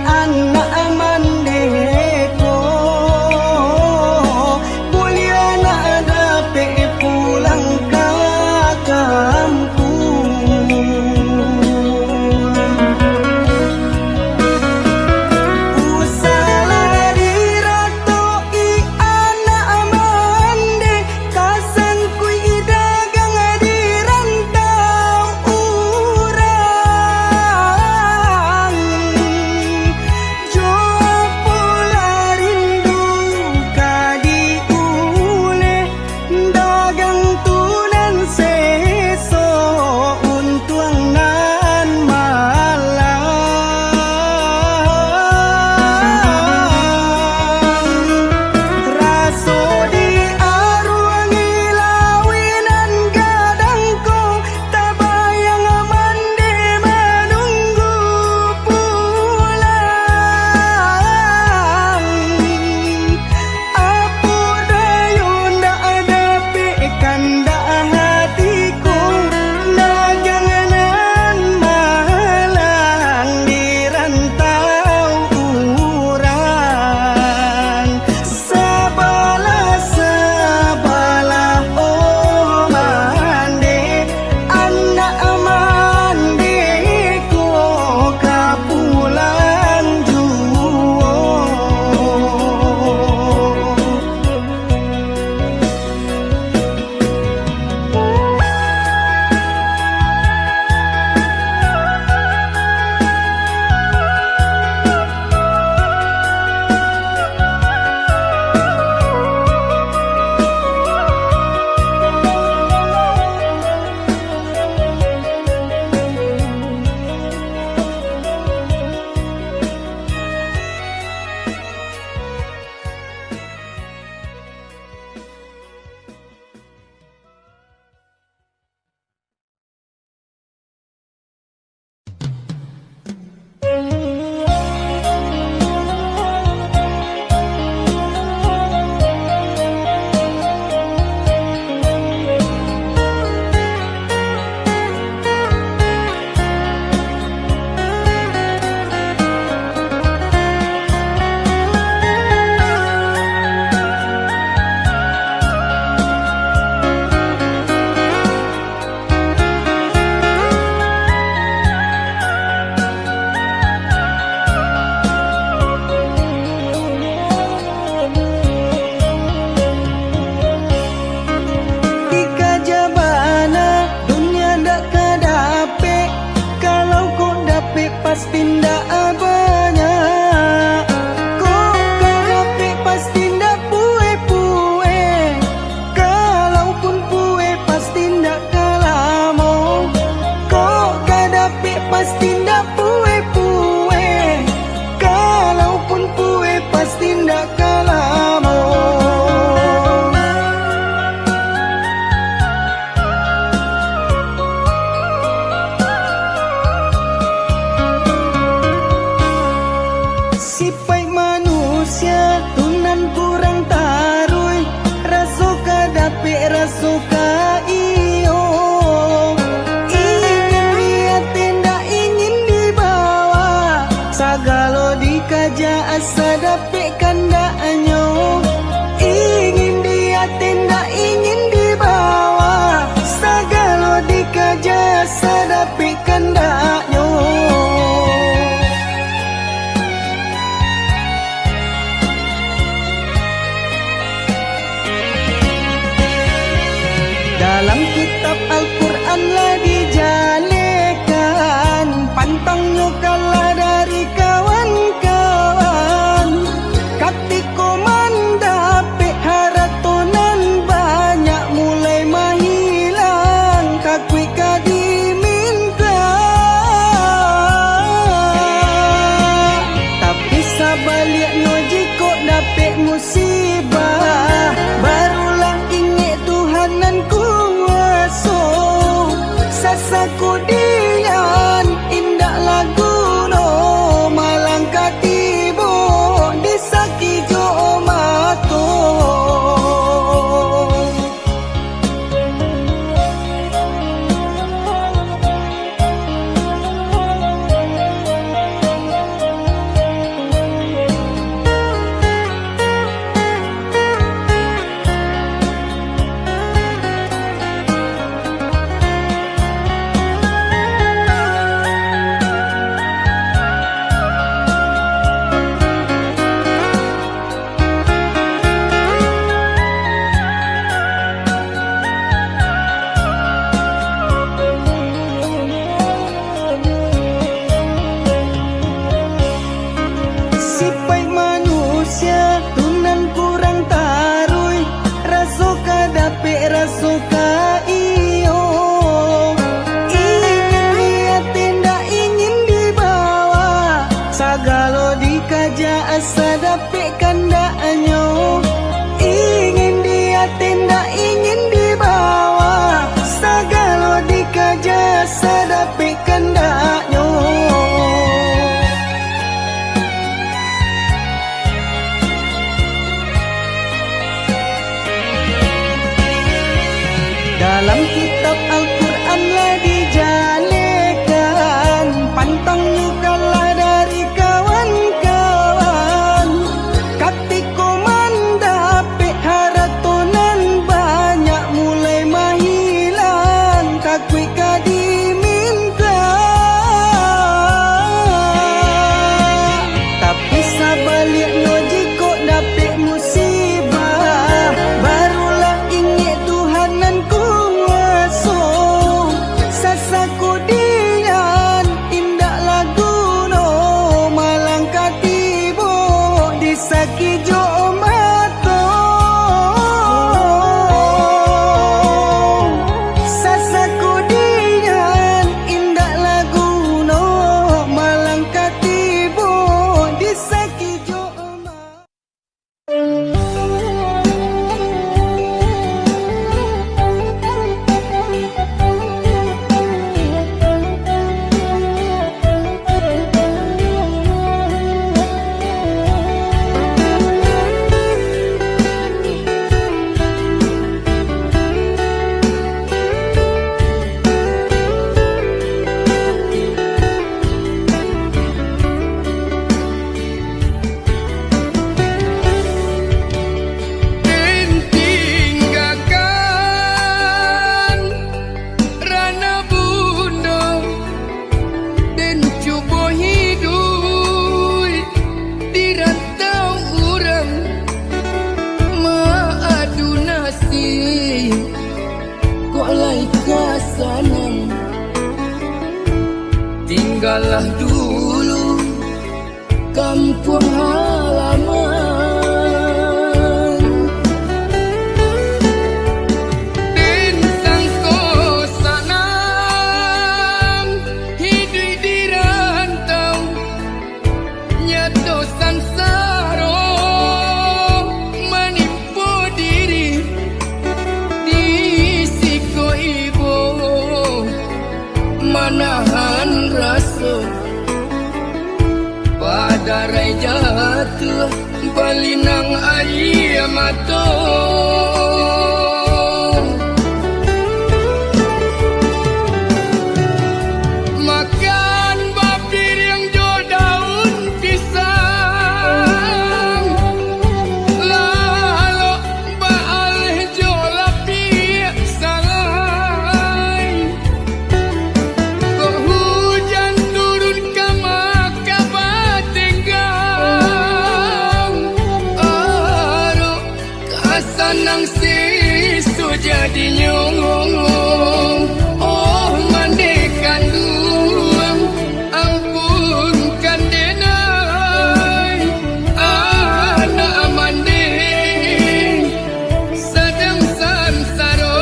anak mandeko, boleh anak dapat pulang ke kampung. Usalah diratoi anak mande, kasan kui dagang di rantau urang. Joa pola rindu kadi ule, dagang tunan seso untuang nan malang. Raso di arwangi lawinan gadangko, tabayang mande menunggu pulang. Apo dayon da ada pekanda hatiku, naganganan malang di rantau urang. Sabalah oh mande, anak mandeko kapulang juo. Di kajabana dunia ndak kedapet, kalau kau dapet pasti ndak banyak. Kau kedapet pasti ndak pue-pue, kalaupun pue pasti ndak kalamo. Kau kedapet pasti ndak pue-pue, kalaupun pue pasti ndak kalamo. Sipai manusia tunan kurang tarui, rasoka dapet rasoka iyo. Ingin dia tenda ingin dibawa, sagalo dikaja asa dapet kandanyo. Ingin dia tenda ingin dibawa, sagalo dikaja asa dapet kandanyo. Dalam kitab Al-Quran lah dijalekan, pantangnya kalah dari kawan-kawan. Katiko mandapik haratonan banyak mulai mahilang, kakui kadiminta. Tapi sabaliknya jika dapik musibah, barulah ingat Tuhanan kuasa. Sasaku dian indah lagu no, malang katibo disaki jo mato. Kalau dikaja asa dapet kandaknya, ingin dia tindak ingin dibawa. Segala dikaja asa dapet kandaknya. Dalam kitab Al-Quran lah dijalekan, pantangnya kalah dari kawan-kawan. Katiko mandapik haratonan banyak mulai mahilang, takui kadiminta. Tapi sabaliknya jika dapik musibah, barulah ingat Tuhanan kuasa. Sasaku dian indak lagu no, malang katibo disaki jo mato. Sasaku dian indak lagu no, malang katibo disaki jo mato. Dan tinggalkan rana bunda, dan cuba hidup di rantau orang. Maadu nasib kok lai kasanan, tinggallah dulu kampung halaman. Dan sangko sanang hidup di rantau, nyato sansaro menipu diri di siko ibu. Manahan rasa padarai jatuh balinang air mata. Makan bapir yang jo daun pisang, lalu baal jo lapik salai. Kok hujan turun ke maka batenggang, aro kasanang sisu jadi nyong. Oh mandekan duang, ampunkan denai anak mande sedang sansaro.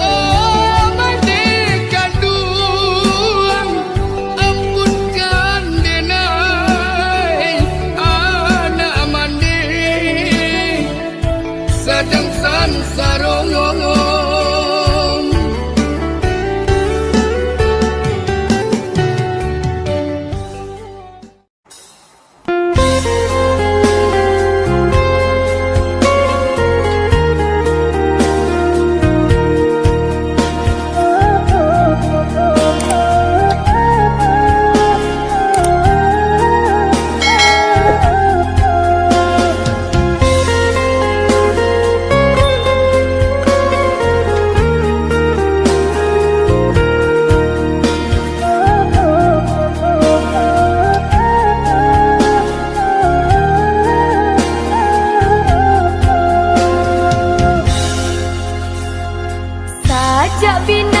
Oh mandekan duang, ampunkan denai anak mande sedang sansaro. Sajak bina